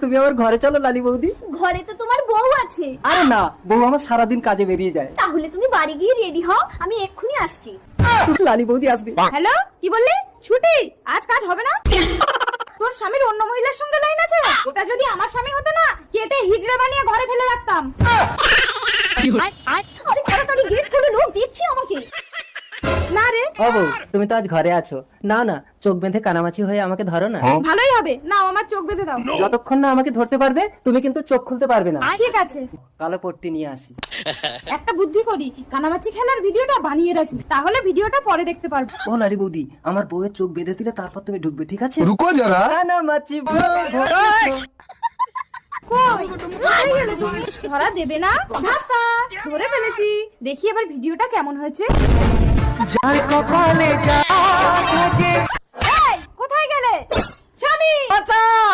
তুমি আমার ঘরে চলো লালি বৌদি। ঘরে তো তোমার বউ আছে। আরে না, বউ আমার সারাদিন কাজে বেরিয়ে যায়। তাহলে তুমি বাড়ি গিয়ে রেডি হও, আমি এক্ষুনি আসছি। লালি বৌদি আসবে। হ্যালো, কি বললি? ছুটি? আজ কাজ হবে না? তোর স্বামীর অন্য মহিলার সঙ্গে লাইন আছে? ওটা যদি আমার স্বামী হতো না, কেটে হিজড়া বানিয়ে ঘরে ফেলে রাখতাম। আরে তাড়াতাড়ি গেট খুলে লোক দেখছি আমাকে। না রে, ও বউ, তুমি তো আজ ঘরে আছো। না না, চোখ বেঁধে কানামাছি হয়ে আমাকে ধরো না। ভালোই হবে। না, আমার চোখ বেঁধে দাও। যতক্ষণ না আমাকে ধরতে পারবে তুমি কিন্তু চোখ খুলতে পারবে না। ঠিক আছে, কালো পট্টি নিয়ে আসি। একটা বুদ্ধি করি, কানামাছি খেলার ভিডিওটা বানিয়ে রাখি, তাহলে ভিডিওটা পরে দেখতে পারবো। ও লালি বৌদি, আমার বউয়ের চোখ বেঁধে দিলে তারপর তুমি ঢুকবে, ঠিক আছে? रुको जरा। কানামাছি কই, কোথায় গেলে তুমি? ধরা দেবে না? ধাপ্পা, ধরে ফেলেছি। দেখি এবার ভিডিওটা কেমন হয়েছে। এই, কোথায় গেলে? স্বামী, বাঁচাও।